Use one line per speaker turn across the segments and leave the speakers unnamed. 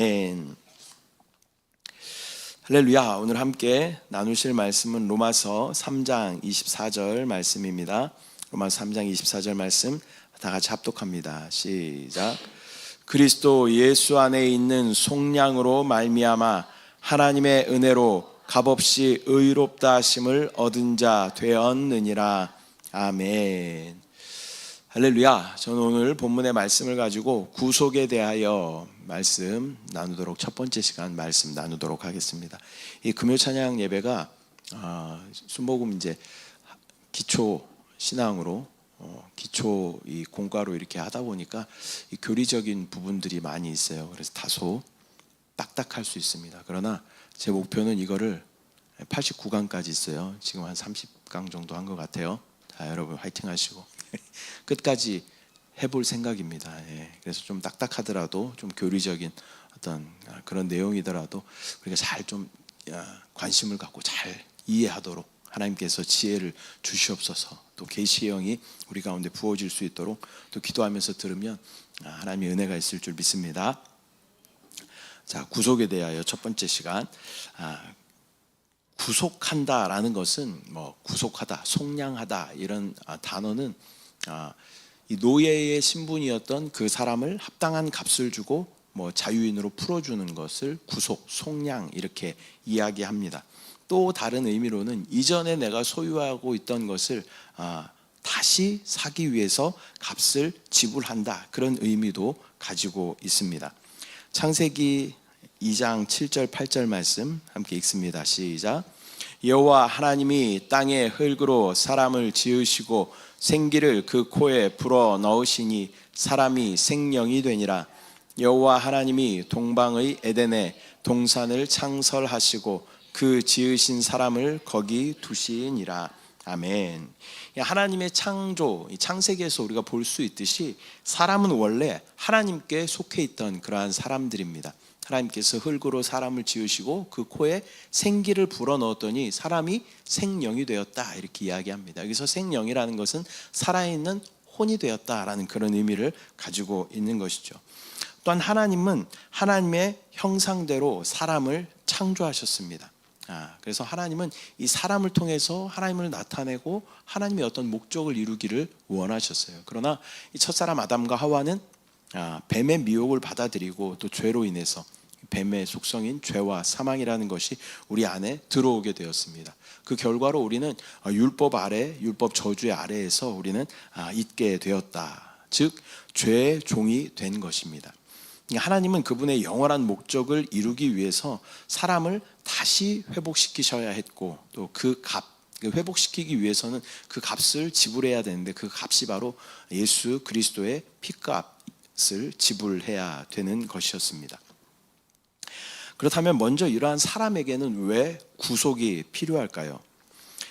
아멘. 할렐루야. 오늘 함께 나누실 말씀은 로마서 3장 24절 말씀입니다. 로마서 3장 24절 말씀 다 같이 합독합니다. 시작. 그리스도 예수 안에 있는 속량으로 말미암아 하나님의 은혜로 값없이 의롭다 하심을 얻은 자 되었느니라. 아멘. 할렐루야. 저는 오늘 본문의 말씀을 가지고 구속에 대하여 말씀 나누도록, 첫 번째 시간 말씀 나누도록 하겠습니다. 이 금요 찬양 예배가 순복음 이제 기초 신앙으로 기초 이 공과로 이렇게 하다 보니까 이 교리적인 부분들이 많이 있어요. 그래서 다소 딱딱할 수 있습니다. 그러나 제 목표는 이거를 89강까지 있어요. 지금 한 30강 정도 한 것 같아요. 자, 여러분 화이팅 하시고 끝까지 해볼 생각입니다. 그래서 좀 딱딱하더라도, 좀 교리적인 어떤 그런 내용이더라도 우리가 잘 좀 관심을 갖고 잘 이해하도록 하나님께서 지혜를 주시옵소서. 또 계시의 영이 우리 가운데 부어질 수 있도록 또 기도하면서 들으면 하나님의 은혜가 있을 줄 믿습니다. 자, 구속에 대하여 첫 번째 시간. 구속한다라는 것은 구속하다, 속량하다 이런 단어는 이 노예의 신분이었던 그 사람을 합당한 값을 주고 자유인으로 풀어주는 것을 구속, 속량 이렇게 이야기합니다. 또 다른 의미로는 이전에 내가 소유하고 있던 것을 다시 사기 위해서 값을 지불한다, 그런 의미도 가지고 있습니다. 창세기 2장 7절 8절 말씀 함께 읽습니다. 시작. 여호와 하나님이 땅의 흙으로 사람을 지으시고 생기를 그 코에 불어 넣으시니 사람이 생명이 되니라. 여호와 하나님이 동방의 에덴에 동산을 창설하시고 그 지으신 사람을 거기 두시니라. 아멘. 하나님의 창조, 창세기에서 우리가 볼 수 있듯이 사람은 원래 하나님께 속해 있던 그러한 사람들입니다. 하나님께서 흙으로 사람을 지으시고 그 코에 생기를 불어넣었더니 사람이 생명이 되었다, 이렇게 이야기합니다. 여기서 생명이라는 것은 살아있는 혼이 되었다라는 그런 의미를 가지고 있는 것이죠. 또한 하나님은 하나님의 형상대로 사람을 창조하셨습니다. 그래서 하나님은 이 사람을 통해서 하나님을 나타내고 하나님의 어떤 목적을 이루기를 원하셨어요. 그러나 이 첫사람 아담과 하와는 뱀의 미혹을 받아들이고 또 죄로 인해서 뱀의 속성인 죄와 사망이라는 것이 우리 안에 들어오게 되었습니다. 그 결과로 우리는 율법 아래, 율법 저주의 아래에서 우리는 있게 되었다. 즉 죄의 종이 된 것입니다. 하나님은 그분의 영원한 목적을 이루기 위해서 사람을 다시 회복시키셔야 했고, 또 그 회복시키기 위해서는 그 값을 지불해야 되는데 그 값이 바로 예수 그리스도의 피값을 지불해야 되는 것이었습니다. 그렇다면 먼저 이러한 사람에게는 왜 구속이 필요할까요?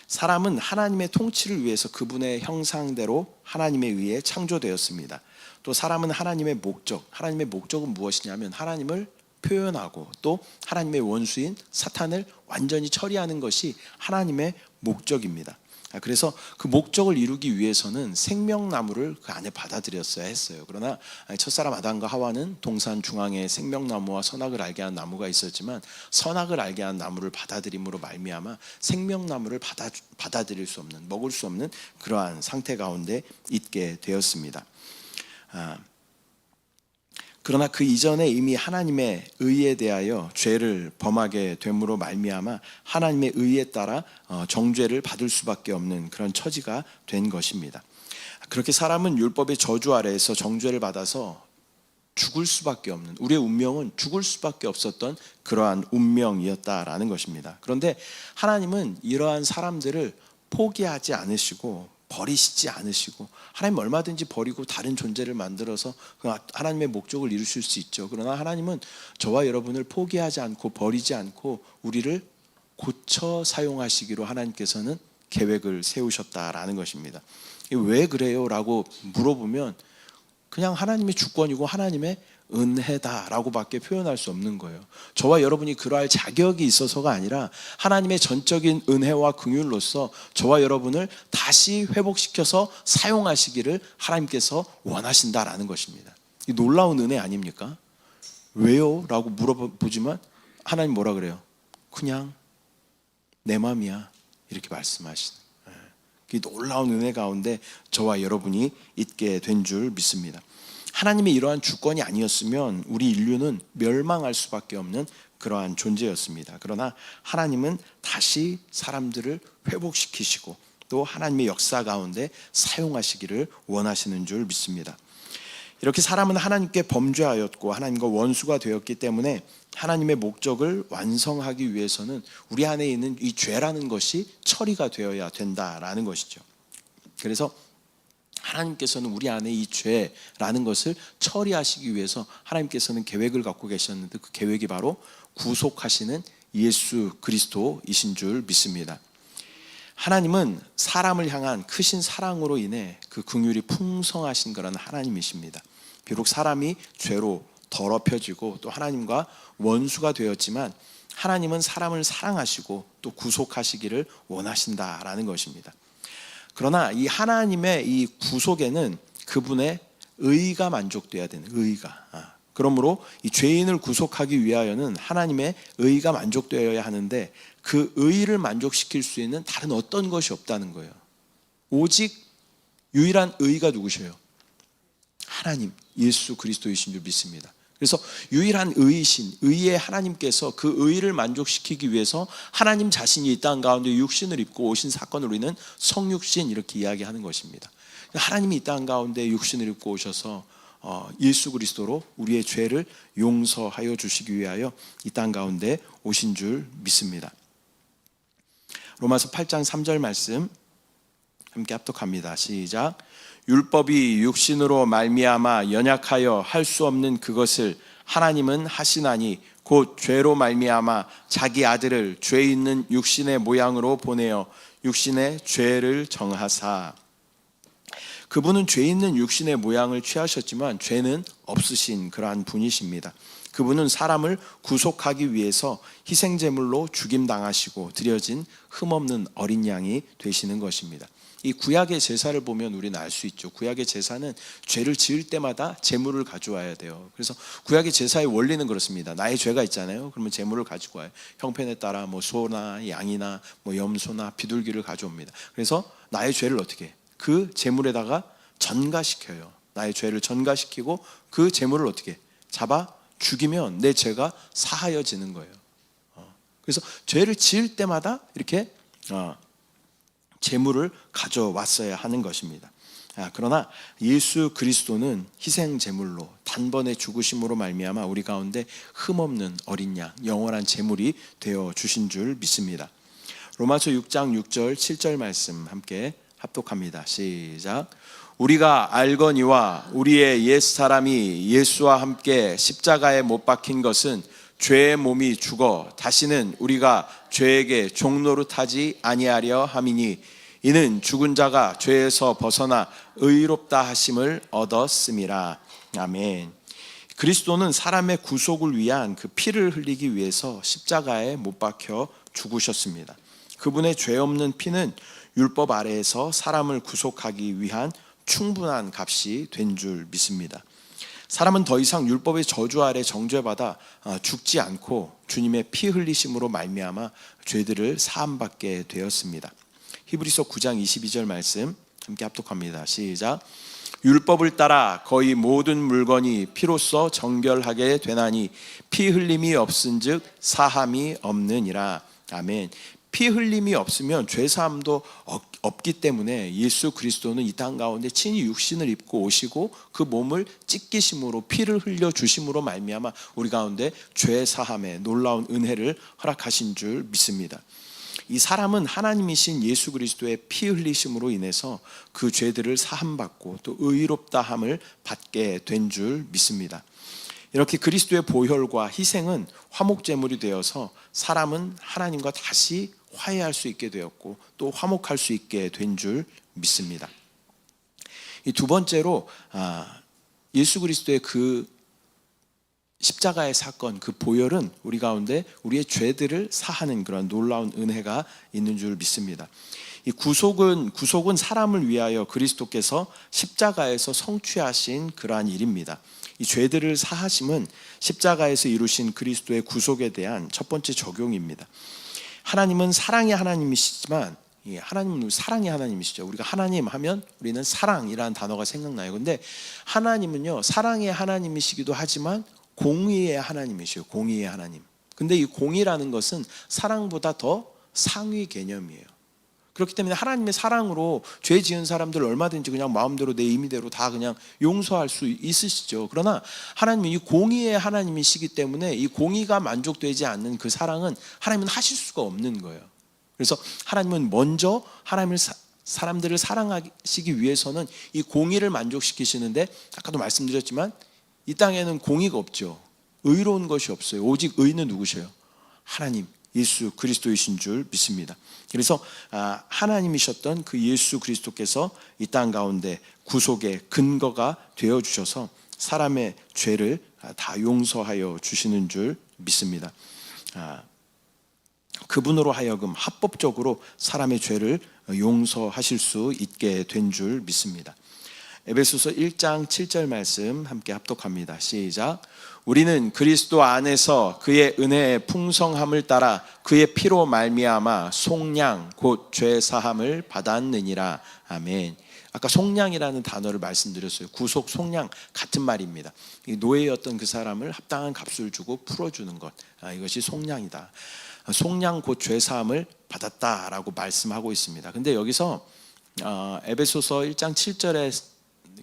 사람은 하나님의 통치를 위해서 그분의 형상대로 하나님에 의해 창조되었습니다. 또 사람은 하나님의 목적은 무엇이냐면 하나님을 표현하고 또 하나님의 원수인 사탄을 완전히 처리하는 것이 하나님의 목적입니다. 그래서 그 목적을 이루기 위해서는 생명나무를 그 안에 받아들였어야 했어요. 그러나 첫사람 아담과 하와는 동산 중앙에 생명나무와 선악을 알게 한 나무가 있었지만 선악을 알게 한 나무를 받아들임으로 말미암아 생명나무를 받아들일 수 없는, 먹을 수 없는 그러한 상태 가운데 있게 되었습니다. 그러나 그 이전에 이미 하나님의 의에 대하여 죄를 범하게 됨으로 말미암아 하나님의 의에 따라 정죄를 받을 수밖에 없는 그런 처지가 된 것입니다. 그렇게 사람은 율법의 저주 아래에서 정죄를 받아서 죽을 수밖에 없는, 우리의 운명은 죽을 수밖에 없었던 그러한 운명이었다라는 것입니다. 그런데 하나님은 이러한 사람들을 포기하지 않으시고 버리시지 않으시고, 하나님 얼마든지 버리고 다른 존재를 만들어서 하나님의 목적을 이루실 수 있죠. 그러나 하나님은 저와 여러분을 포기하지 않고 버리지 않고 우리를 고쳐 사용하시기로 하나님께서는 계획을 세우셨다라는 것입니다. 왜 그래요? 라고 물어보면 그냥 하나님의 주권이고 하나님의 은혜다라고밖에 표현할 수 없는 거예요. 저와 여러분이 그러할 자격이 있어서가 아니라 하나님의 전적인 은혜와 긍휼로서 저와 여러분을 다시 회복시켜서 사용하시기를 하나님께서 원하신다라는 것입니다. 이 놀라운 은혜 아닙니까? 왜요? 라고 물어보지만 하나님 뭐라 그래요? 그냥 내 마음이야, 이렇게 말씀하시는, 그 놀라운 은혜 가운데 저와 여러분이 있게 된 줄 믿습니다. 하나님의 이러한 주권이 아니었으면 우리 인류는 멸망할 수밖에 없는 그러한 존재였습니다. 그러나 하나님은 다시 사람들을 회복시키시고 또 하나님의 역사 가운데 사용하시기를 원하시는 줄 믿습니다. 이렇게 사람은 하나님께 범죄하였고 하나님과 원수가 되었기 때문에 하나님의 목적을 완성하기 위해서는 우리 안에 있는 이 죄라는 것이 처리가 되어야 된다라는 것이죠. 그래서 하나님께서는 우리 안에 이 죄라는 것을 처리하시기 위해서 하나님께서는 계획을 갖고 계셨는데, 그 계획이 바로 구속하시는 예수 그리스도이신 줄 믿습니다. 하나님은 사람을 향한 크신 사랑으로 인해 그 긍휼이 풍성하신 그런 하나님이십니다. 비록 사람이 죄로 더럽혀지고 또 하나님과 원수가 되었지만 하나님은 사람을 사랑하시고 또 구속하시기를 원하신다라는 것입니다. 그러나 이 하나님의 이 구속에는 그분의 의가 만족돼야 되는, 의가. 그러므로 이 죄인을 구속하기 위하여는 하나님의 의가 만족되어야 하는데 그 의를 만족시킬 수 있는 다른 어떤 것이 없다는 거예요. 오직 유일한 의가 누구셔요? 하나님, 예수 그리스도이신 줄 믿습니다. 그래서 유일한 의이신 의의 하나님께서 그 의를 만족시키기 위해서 하나님 자신이 이 땅 가운데 육신을 입고 오신 사건을 우리는 성육신 이렇게 이야기하는 것입니다. 하나님이 이 땅 가운데 육신을 입고 오셔서 예수 그리스도로 우리의 죄를 용서하여 주시기 위하여 이 땅 가운데 오신 줄 믿습니다. 로마서 8장 3절 말씀 함께 합독합니다. 시작. 율법이 육신으로 말미암아 연약하여 할 수 없는 그것을 하나님은 하시나니 곧 죄로 말미암아 자기 아들을 죄 있는 육신의 모양으로 보내어 육신의 죄를 정하사. 그분은 죄 있는 육신의 모양을 취하셨지만 죄는 없으신 그러한 분이십니다. 그분은 사람을 구속하기 위해서 희생제물로 죽임당하시고 드려진 흠없는 어린 양이 되시는 것입니다. 이 구약의 제사를 보면 우리는 알 수 있죠. 구약의 제사는 죄를 지을 때마다 제물을 가져와야 돼요. 그래서 구약의 제사의 원리는 그렇습니다. 나의 죄가 있잖아요. 그러면 제물을 가지고 와요. 형편에 따라 뭐 소나 양이나 뭐 염소나 비둘기를 가져옵니다. 그래서 나의 죄를 어떻게 해? 그 제물에다가 전가시켜요. 나의 죄를 전가시키고 그 제물을 어떻게 해? 잡아 죽이면 내 죄가 사하여지는 거예요. 그래서 죄를 지을 때마다 이렇게 제물을 가져왔어야 하는 것입니다. 그러나 예수 그리스도는 희생 제물로 단번에 죽으심으로 말미암아 우리 가운데 흠없는 어린 양, 영원한 제물이 되어 주신 줄 믿습니다. 로마서 6장 6절 7절 말씀 함께 합독합니다. 시작. 우리가 알거니와 우리의 옛사람이 예수와 함께 십자가에 못 박힌 것은 죄의 몸이 죽어 다시는 우리가 죄에게 종노릇하지 아니하려 함이니 이는 죽은 자가 죄에서 벗어나 의롭다 하심을 얻었음이라. 아멘. 그리스도는 사람의 구속을 위한 그 피를 흘리기 위해서 십자가에 못 박혀 죽으셨습니다. 그분의 죄 없는 피는 율법 아래에서 사람을 구속하기 위한 충분한 값이 된 줄 믿습니다. 사람은 더 이상 율법의 저주 아래 정죄받아 죽지 않고 주님의 피 흘리심으로 말미암아 죄들을 사함받게 되었습니다. 히브리서 9장 22절 말씀 함께 합독합니다. 시작. 율법을 따라 거의 모든 물건이 피로써 정결하게 되나니 피 흘림이 없은즉 사함이 없느니라. 아멘. 피 흘림이 없으면 죄사함도 없기 때문에 예수 그리스도는 이 땅 가운데 친히 육신을 입고 오시고 그 몸을 찢기심으로 피를 흘려 주심으로 말미암아 우리 가운데 죄사함의 놀라운 은혜를 허락하신 줄 믿습니다. 이 사람은 하나님이신 예수 그리스도의 피 흘리심으로 인해서 그 죄들을 사함받고 또 의롭다함을 받게 된 줄 믿습니다. 이렇게 그리스도의 보혈과 희생은 화목제물이 되어서 사람은 하나님과 다시 화해할 수 있게 되었고 또 화목할 수 있게 된 줄 믿습니다. 이 두 번째로 예수 그리스도의 그 십자가의 사건, 그 보혈은 우리 가운데 우리의 죄들을 사하는 그런 놀라운 은혜가 있는 줄 믿습니다. 이 구속은 사람을 위하여 그리스도께서 십자가에서 성취하신 그러한 일입니다. 이 죄들을 사하심은 십자가에서 이루신 그리스도의 구속에 대한 첫 번째 적용입니다. 하나님은 사랑의 하나님이시지만, 하나님은 사랑의 하나님이시죠. 우리가 하나님 하면 우리는 사랑이라는 단어가 생각나요. 근데 하나님은요, 사랑의 하나님이시기도 하지만 공의의 하나님이시요. 공의의 하나님. 근데 이 공의라는 것은 사랑보다 더 상위 개념이에요. 그렇기 때문에 하나님의 사랑으로 죄 지은 사람들 얼마든지 그냥 마음대로 내 임의대로 다 그냥 용서할 수 있으시죠. 그러나 하나님은 이 공의의 하나님이시기 때문에 이 공의가 만족되지 않는 그 사랑은 하나님은 하실 수가 없는 거예요. 그래서 하나님은 먼저 사람들을 사랑하시기 위해서는 이 공의를 만족시키시는데, 아까도 말씀드렸지만 이 땅에는 공의가 없죠. 의로운 것이 없어요. 오직 의는 누구셔요? 하나님, 예수 그리스도이신 줄 믿습니다. 그래서 하나님이셨던 그 예수 그리스도께서 이 땅 가운데 구속의 근거가 되어주셔서 사람의 죄를 다 용서하여 주시는 줄 믿습니다. 그분으로 하여금 합법적으로 사람의 죄를 용서하실 수 있게 된 줄 믿습니다. 에베소서 1장 7절 말씀 함께 합독합니다. 시작. 우리는 그리스도 안에서 그의 은혜의 풍성함을 따라 그의 피로 말미암아 속량 곧 죄 사함을 받았느니라. 아멘. 아까 속량이라는 단어를 말씀드렸어요. 구속, 속량 같은 말입니다. 노예였던 그 사람을 합당한 값을 주고 풀어주는 것, 이것이 속량이다. 속량 곧 죄 사함을 받았다라고 말씀하고 있습니다. 근데 여기서 에베소서 1장 7절에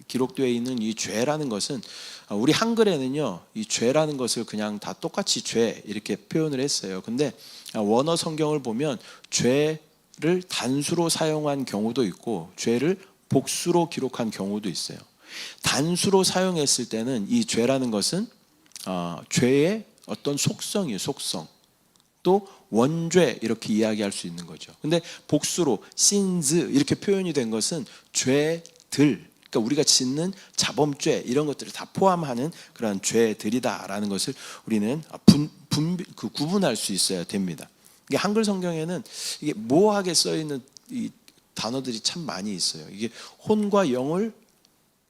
기록되어 있는 이 죄라는 것은, 우리 한글에는요 이 죄라는 것을 그냥 다 똑같이 죄 이렇게 표현을 했어요. 근데 원어 성경을 보면 죄를 단수로 사용한 경우도 있고 죄를 복수로 기록한 경우도 있어요. 단수로 사용했을 때는 이 죄라는 것은 죄의 어떤 속성이에요. 속성. 또 원죄 이렇게 이야기할 수 있는 거죠. 근데 복수로 sins 이렇게 표현이 된 것은 죄들, 그러니까 우리가 짓는 자범죄 이런 것들을 다 포함하는 그런 죄들이다라는 것을 우리는 구분할 수 있어야 됩니다. 이게 한글 성경에는 이게 모호하게 써 있는 이 단어들이 참 많이 있어요. 이게 혼과 영을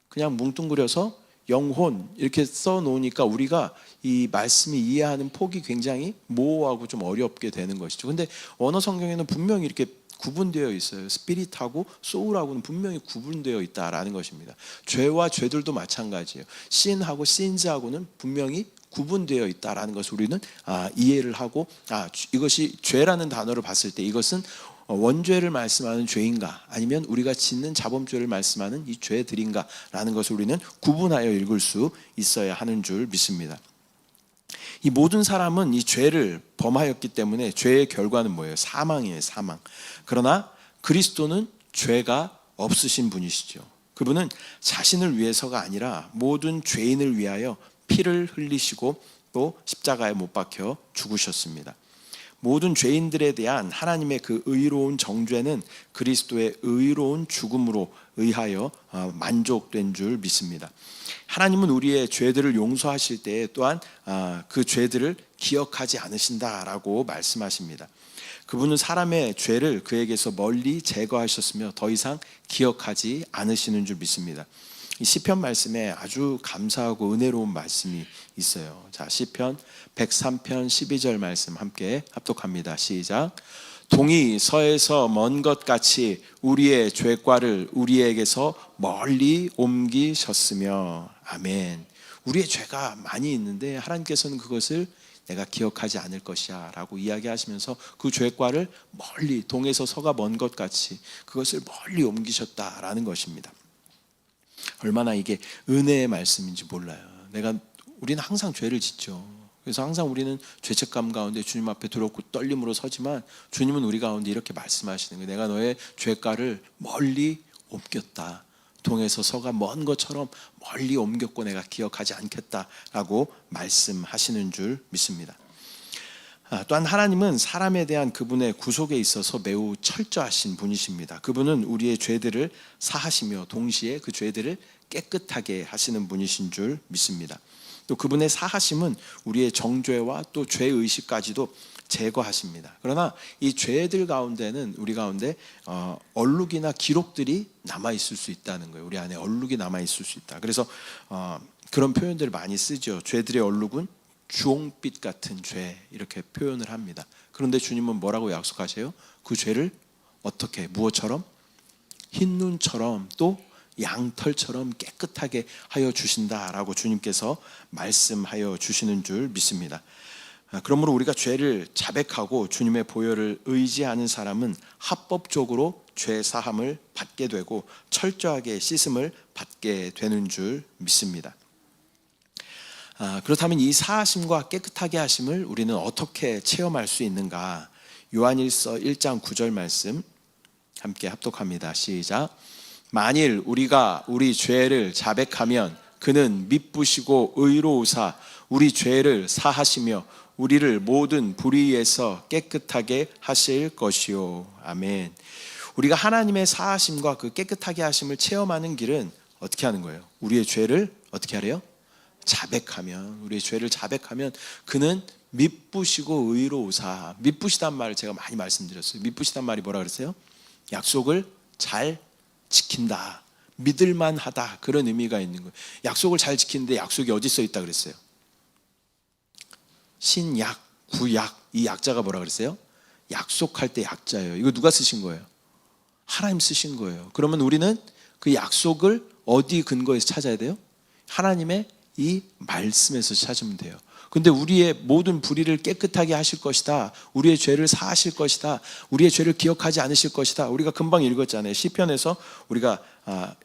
그냥 뭉뚱그려서 영혼 이렇게 써 놓으니까 우리가 이 말씀이 이해하는 폭이 굉장히 모호하고 좀 어렵게 되는 것이죠. 근데 원어 성경에는 분명히 이렇게 구분되어 있어요. 스피릿하고 소울하고는 분명히 구분되어 있다라는 것입니다. 죄와 죄들도 마찬가지예요. 신하고 신즈하고는 분명히 구분되어 있다라는 것을 우리는 이해를 하고, 이것이 죄라는 단어를 봤을 때 이것은 원죄를 말씀하는 죄인가 아니면 우리가 짓는 자범죄를 말씀하는 이 죄들인가라는 것을 우리는 구분하여 읽을 수 있어야 하는 줄 믿습니다. 이 모든 사람은 이 죄를 범하였기 때문에 죄의 결과는 뭐예요? 사망이에요. 사망. 그러나 그리스도는 죄가 없으신 분이시죠. 그분은 자신을 위해서가 아니라 모든 죄인을 위하여 피를 흘리시고 또 십자가에 못 박혀 죽으셨습니다. 모든 죄인들에 대한 하나님의 그 의로운 정죄는 그리스도의 의로운 죽음으로 의하여 만족된 줄 믿습니다. 하나님은 우리의 죄들을 용서하실 때에 또한 그 죄들을 기억하지 않으신다라고 말씀하십니다. 그분은 사람의 죄를 그에게서 멀리 제거하셨으며 더 이상 기억하지 않으시는 줄 믿습니다. 이 시편 말씀에 아주 감사하고 은혜로운 말씀이 있어요. 자, 시편 103편 12절 말씀 함께 합독합니다. 시작. 동이 서에서 먼 것 같이 우리의 죄과를 우리에게서 멀리 옮기셨으며. 아멘. 우리의 죄가 많이 있는데 하나님께서는 그것을 내가 기억하지 않을 것이야 라고 이야기하시면서 그 죄과를 멀리, 동에서 서가 먼 것 같이 그것을 멀리 옮기셨다라는 것입니다. 얼마나 이게 은혜의 말씀인지 몰라요. 우리는 항상 죄를 짓죠. 그래서 항상 우리는 죄책감 가운데 주님 앞에 두렵고 떨림으로 서지만 주님은 우리 가운데 이렇게 말씀하시는 거예요. 내가 너의 죄가를 멀리 옮겼다. 동에서 서가 먼 것처럼 멀리 옮겼고 내가 기억하지 않겠다라고 말씀하시는 줄 믿습니다. 또한 하나님은 사람에 대한 그분의 구속에 있어서 매우 철저하신 분이십니다. 그분은 우리의 죄들을 사하시며 동시에 그 죄들을 깨끗하게 하시는 분이신 줄 믿습니다. 또 그분의 사하심은 우리의 정죄와 또 죄의식까지도 제거하십니다. 그러나 이 죄들 가운데는 우리 가운데 얼룩이나 기록들이 남아있을 수 있다는 거예요. 우리 안에 얼룩이 남아있을 수 있다. 그래서 그런 표현들을 많이 쓰죠. 죄들의 얼룩은 주홍빛 같은 죄, 이렇게 표현을 합니다. 그런데 주님은 뭐라고 약속하세요? 그 죄를 어떻게, 무엇처럼? 흰 눈처럼 또 양털처럼 깨끗하게 하여 주신다라고 주님께서 말씀하여 주시는 줄 믿습니다. 그러므로 우리가 죄를 자백하고 주님의 보혈을 의지하는 사람은 합법적으로 죄 사함을 받게 되고 철저하게 씻음을 받게 되는 줄 믿습니다. 그렇다면 이 사하심과 깨끗하게 하심을 우리는 어떻게 체험할 수 있는가? 요한일서 1장 9절 말씀 함께 합독합니다. 시작. 만일 우리가 우리 죄를 자백하면 그는 미쁘시고 의로우사 우리 죄를 사하시며 우리를 모든 불의에서 깨끗하게 하실 것이요. 아멘. 우리가 하나님의 사하심과 그 깨끗하게 하심을 체험하는 길은 어떻게 하는 거예요? 우리의 죄를 어떻게 하래요? 자백하면, 우리의 죄를 자백하면 그는 미쁘시고 의로우사. 미쁘시단 말을 제가 많이 말씀드렸어요. 미쁘시단 말이 뭐라 그랬어요? 약속을 잘 지킨다, 믿을만하다, 그런 의미가 있는 거예요. 약속을 잘 지키는데 약속이 어디 써 있다 그랬어요? 신약, 구약, 이 약자가 뭐라 그랬어요? 약속할 때 약자예요. 이거 누가 쓰신 거예요? 하나님 쓰신 거예요. 그러면 우리는 그 약속을 어디 근거에서 찾아야 돼요? 하나님의 이 말씀에서 찾으면 돼요. 근데 우리의 모든 불의를 깨끗하게 하실 것이다, 우리의 죄를 사하실 것이다, 우리의 죄를 기억하지 않으실 것이다. 우리가 금방 읽었잖아요. 시편에서 우리가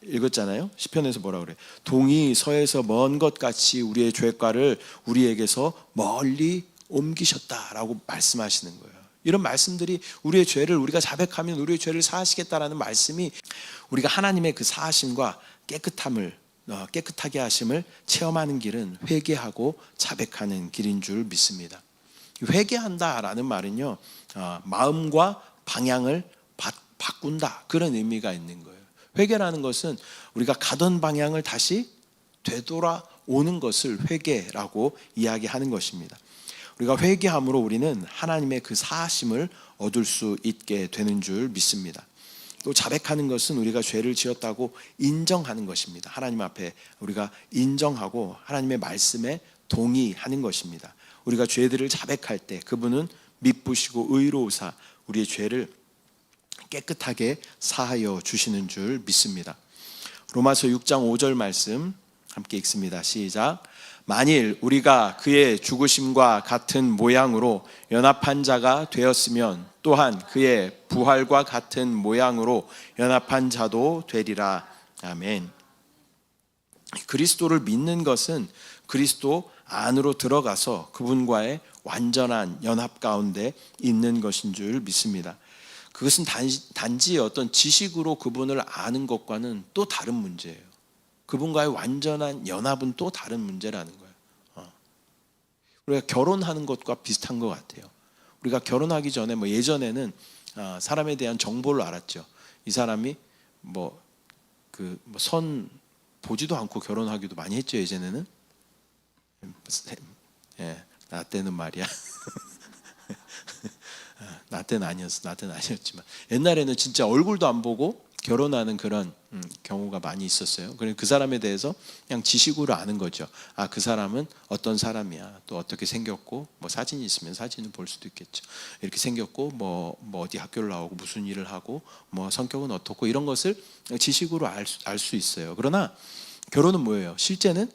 읽었잖아요. 시편에서 뭐라 그래? 동이 서에서 먼 것 같이 우리의 죄가를 우리에게서 멀리 옮기셨다라고 말씀하시는 거예요. 이런 말씀들이 우리의 죄를 우리가 자백하면 우리의 죄를 사하시겠다라는 말씀이 우리가 하나님의 그 사하심과 깨끗하게 하심을 체험하는 길은 회개하고 자백하는 길인 줄 믿습니다. 회개한다라는 말은요, 마음과 방향을 바꾼다, 그런 의미가 있는 거예요. 회개라는 것은 우리가 가던 방향을 다시 되돌아오는 것을 회개라고 이야기하는 것입니다. 우리가 회개함으로 우리는 하나님의 그 사하심을 얻을 수 있게 되는 줄 믿습니다. 또 자백하는 것은 우리가 죄를 지었다고 인정하는 것입니다. 하나님 앞에 우리가 인정하고 하나님의 말씀에 동의하는 것입니다. 우리가 죄들을 자백할 때 그분은 미쁘시고 의로우사 우리의 죄를 깨끗하게 사하여 주시는 줄 믿습니다. 로마서 6장 5절 말씀 함께 읽습니다. 시작. 만일 우리가 그의 죽으심과 같은 모양으로 연합한 자가 되었으면 또한 그의 부활과 같은 모양으로 연합한 자도 되리라. 아멘. 그리스도를 믿는 것은 그리스도 안으로 들어가서 그분과의 완전한 연합 가운데 있는 것인 줄 믿습니다. 그것은 단지 어떤 지식으로 그분을 아는 것과는 또 다른 문제예요. 그분과의 완전한 연합은 또 다른 문제라는 거예요. 우리가 결혼하는 것과 비슷한 것 같아요. 우리가 결혼하기 전에 예전에는 사람에 대한 정보를 알았죠. 이 사람이 선 보지도 않고 결혼하기도 많이 했죠. 예전에는. 나 때는 말이야. 나 때는 아니었지만 옛날에는 진짜 얼굴도 안 보고 결혼하는 그런 경우가 많이 있었어요. 그래서 그 사람에 대해서 그냥 지식으로 아는 거죠. 그 사람은 어떤 사람이야, 또 어떻게 생겼고, 사진이 있으면 사진을 볼 수도 있겠죠. 이렇게 생겼고, 어디 학교를 나오고 무슨 일을 하고, 성격은 어떻고, 이런 것을 지식으로 알 수 있어요. 그러나 결혼은 뭐예요? 실제는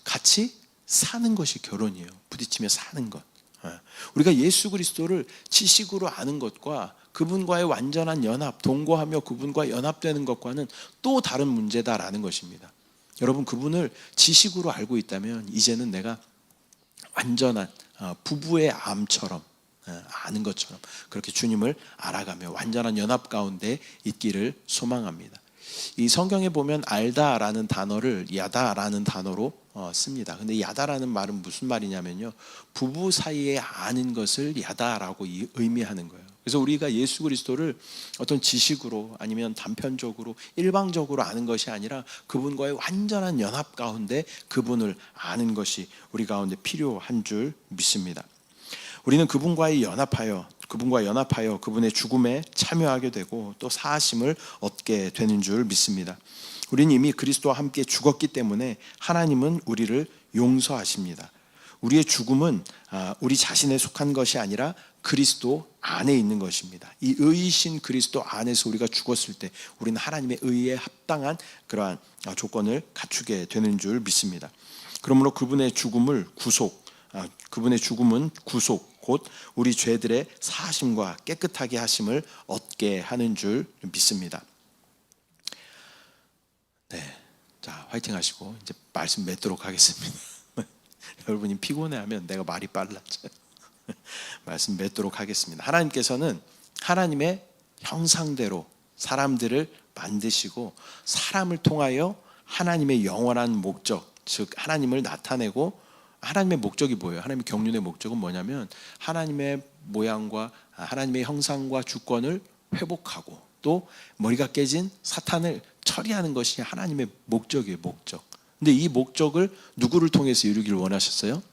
같이 사는 것이 결혼이에요. 부딪히며 사는 것. 우리가 예수 그리스도를 지식으로 아는 것과 그분과의 완전한 연합, 동거하며 그분과 연합되는 것과는 또 다른 문제다라는 것입니다. 여러분, 그분을 지식으로 알고 있다면 이제는 내가 완전한 부부의 암처럼 아는 것처럼 그렇게 주님을 알아가며 완전한 연합 가운데 있기를 소망합니다. 이 성경에 보면 알다라는 단어를 야다라는 단어로 씁니다. 근데 야다라는 말은 무슨 말이냐면요, 부부 사이에 아는 것을 야다라고 의미하는 거예요. 그래서 우리가 예수 그리스도를 어떤 지식으로 아니면 단편적으로 일방적으로 아는 것이 아니라 그분과의 완전한 연합 가운데 그분을 아는 것이 우리 가운데 필요한 줄 믿습니다. 우리는 그분과 연합하여 그분의 죽음에 참여하게 되고 또 사하심을 얻게 되는 줄 믿습니다. 우리는 이미 그리스도와 함께 죽었기 때문에 하나님은 우리를 용서하십니다. 우리의 죽음은 우리 자신에 속한 것이 아니라 그리스도 안에 있는 것입니다. 이 의이신 그리스도 안에서 우리가 죽었을 때 우리는 하나님의 의에 합당한 그러한 조건을 갖추게 되는 줄 믿습니다. 그러므로 그분의 죽음은 구속, 곧 우리 죄들의 사하심과 깨끗하게 하심을 얻게 하는 줄 믿습니다. 네, 자 화이팅 하시고 이제 말씀 맺도록 하겠습니다. 여러분이 피곤해하면 내가 말이 빨라져요. 말씀 맺도록 하겠습니다. 하나님께서는 하나님의 형상대로 사람들을 만드시고 사람을 통하여 하나님의 영원한 목적, 즉 하나님을 나타내고, 하나님의 목적이 뭐예요? 하나님의 경륜의 목적은 뭐냐면 하나님의 모양과 하나님의 형상과 주권을 회복하고 또 머리가 깨진 사탄을 처리하는 것이 하나님의 목적이에요. 목적. 근데 이 목적을 누구를 통해서 이루기를 원하셨어요?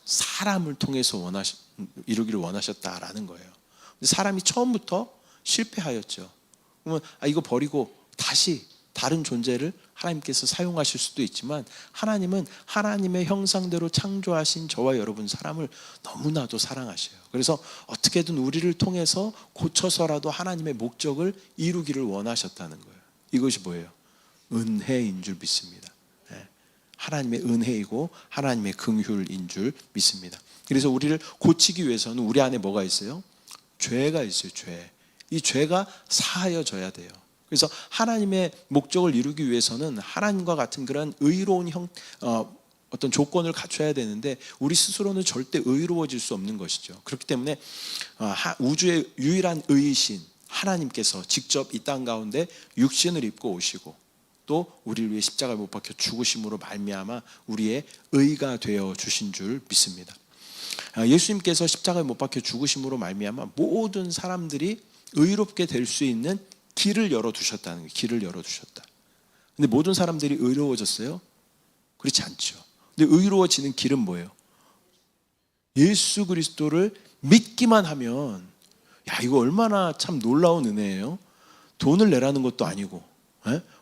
사람을 통해서 이루기를 원하셨다라는 거예요. 사람이 처음부터 실패하였죠. 그러면 이거 버리고 다시 다른 존재를 하나님께서 사용하실 수도 있지만, 하나님은 하나님의 형상대로 창조하신 저와 여러분 사람을 너무나도 사랑하셔요. 그래서 어떻게든 우리를 통해서 고쳐서라도 하나님의 목적을 이루기를 원하셨다는 거예요. 이것이 뭐예요? 은혜인 줄 믿습니다. 하나님의 은혜이고 하나님의 긍휼인 줄 믿습니다. 그래서 우리를 고치기 위해서는 우리 안에 뭐가 있어요? 죄가 있어요. 죄. 이 죄가 사하여져야 돼요. 그래서 하나님의 목적을 이루기 위해서는 하나님과 같은 그런 의로운 어떤 조건을 갖춰야 되는데 우리 스스로는 절대 의로워질 수 없는 것이죠. 그렇기 때문에 우주의 유일한 의이신 하나님께서 직접 이 땅 가운데 육신을 입고 오시고 또 우리를 위해 십자가에 못 박혀 죽으심으로 말미암아 우리의 의가 되어 주신 줄 믿습니다. 예수님께서 십자가에 못 박혀 죽으심으로 말미암아 모든 사람들이 의롭게 될 수 있는 길을 열어두셨다는 거예요. 길을 열어두셨다. 근데 모든 사람들이 의로워졌어요? 그렇지 않죠. 근데 의로워지는 길은 뭐예요? 예수 그리스도를 믿기만 하면, 이거 얼마나 참 놀라운 은혜예요. 돈을 내라는 것도 아니고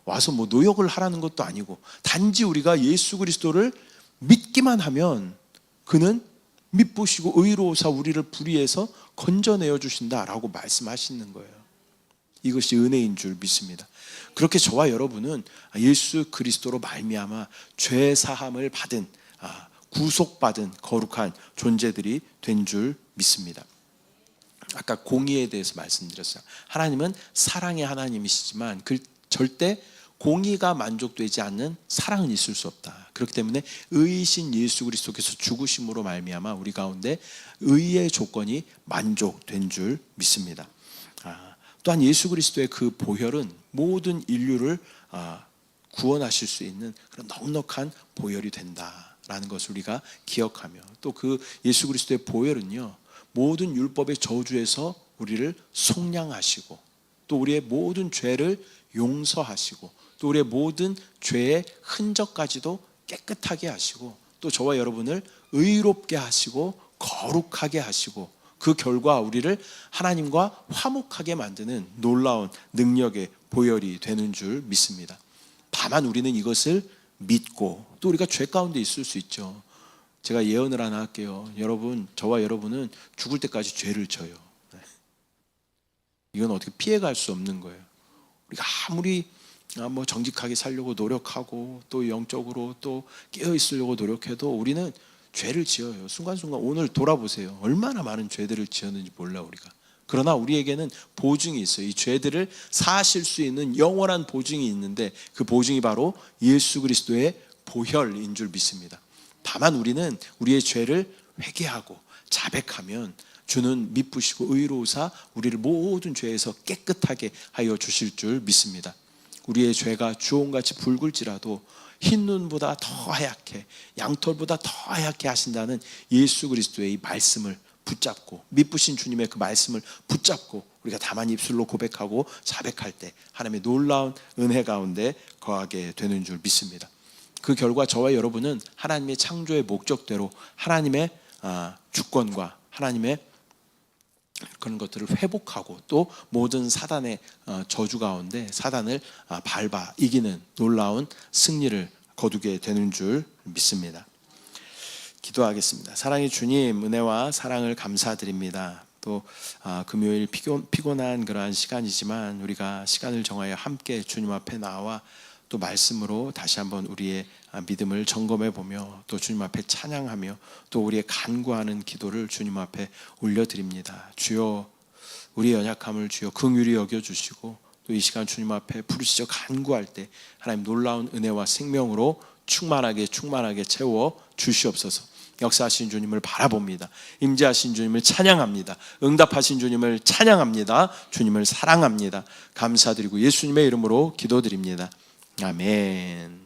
와서 뭐 노역을 하라는 것도 아니고, 단지 우리가 예수 그리스도를 믿기만 하면 그는 믿으시고 의로우사 우리를 불의에서 건져내어 주신다라고 말씀하시는 거예요. 이것이 은혜인 줄 믿습니다. 그렇게 저와 여러분은 예수 그리스도로 말미암아 죄 사함을 받은, 구속받은 거룩한 존재들이 된 줄 믿습니다. 아까 공의에 대해서 말씀드렸어요. 하나님은 사랑의 하나님이시지만 절대 공의가 만족되지 않는 사랑은 있을 수 없다. 그렇기 때문에 의이신 예수 그리스도께서 죽으심으로 말미암아 우리 가운데 의의 조건이 만족된 줄 믿습니다. 또한 예수 그리스도의 그 보혈은 모든 인류를 구원하실 수 있는 그런 넉넉한 보혈이 된다라는 것을 우리가 기억하며, 또 그 예수 그리스도의 보혈은요 모든 율법의 저주에서 우리를 속량하시고 또 우리의 모든 죄를 용서하시고 또 우리의 모든 죄의 흔적까지도 깨끗하게 하시고 또 저와 여러분을 의롭게 하시고 거룩하게 하시고 그 결과 우리를 하나님과 화목하게 만드는 놀라운 능력의 보혈이 되는 줄 믿습니다. 다만 우리는 이것을 믿고, 또 우리가 죄 가운데 있을 수 있죠. 제가 예언을 하나 할게요. 여러분, 저와 여러분은 죽을 때까지 죄를 져요. 이건 어떻게 피해갈 수 없는 거예요. 우리가 아무리 정직하게 살려고 노력하고 또 영적으로 또 깨어 있으려고 노력해도 우리는 죄를 지어요. 순간순간 오늘 돌아보세요. 얼마나 많은 죄들을 지었는지 몰라 우리가. 그러나 우리에게는 보증이 있어요. 이 죄들을 사하실 수 있는 영원한 보증이 있는데 그 보증이 바로 예수 그리스도의 보혈인 줄 믿습니다. 다만 우리는 우리의 죄를 회개하고 자백하면 주는 미쁘시고 의로우사 우리를 모든 죄에서 깨끗하게 하여 주실 줄 믿습니다. 우리의 죄가 주홍같이 붉을지라도 흰 눈보다 더 하얗게, 양털보다 더 하얗게 하신다는 예수 그리스도의 이 말씀을 붙잡고 미쁘신 주님의 그 말씀을 붙잡고 우리가 다만 입술로 고백하고 자백할 때 하나님의 놀라운 은혜 가운데 거하게 되는 줄 믿습니다. 그 결과 저와 여러분은 하나님의 창조의 목적대로 하나님의 주권과 하나님의 그런 것들을 회복하고 또 모든 사단의 저주 가운데 사단을 밟아 이기는 놀라운 승리를 거두게 되는 줄 믿습니다. 기도하겠습니다. 사랑의 주님, 은혜와 사랑을 감사드립니다. 또 금요일 피곤한 그러한 시간이지만 우리가 시간을 정하여 함께 주님 앞에 나와 또 말씀으로 다시 한번 우리의 믿음을 점검해 보며 또 주님 앞에 찬양하며 또 우리의 간구하는 기도를 주님 앞에 올려드립니다. 주여, 우리의 연약함을 주여 긍휼히 여겨주시고 또 이 시간 주님 앞에 부르시죠 간구할 때 하나님 놀라운 은혜와 생명으로 충만하게 채워 주시옵소서. 역사하신 주님을 바라봅니다. 임재하신 주님을 찬양합니다. 응답하신 주님을 찬양합니다. 주님을 사랑합니다. 감사드리고 예수님의 이름으로 기도드립니다. 아멘.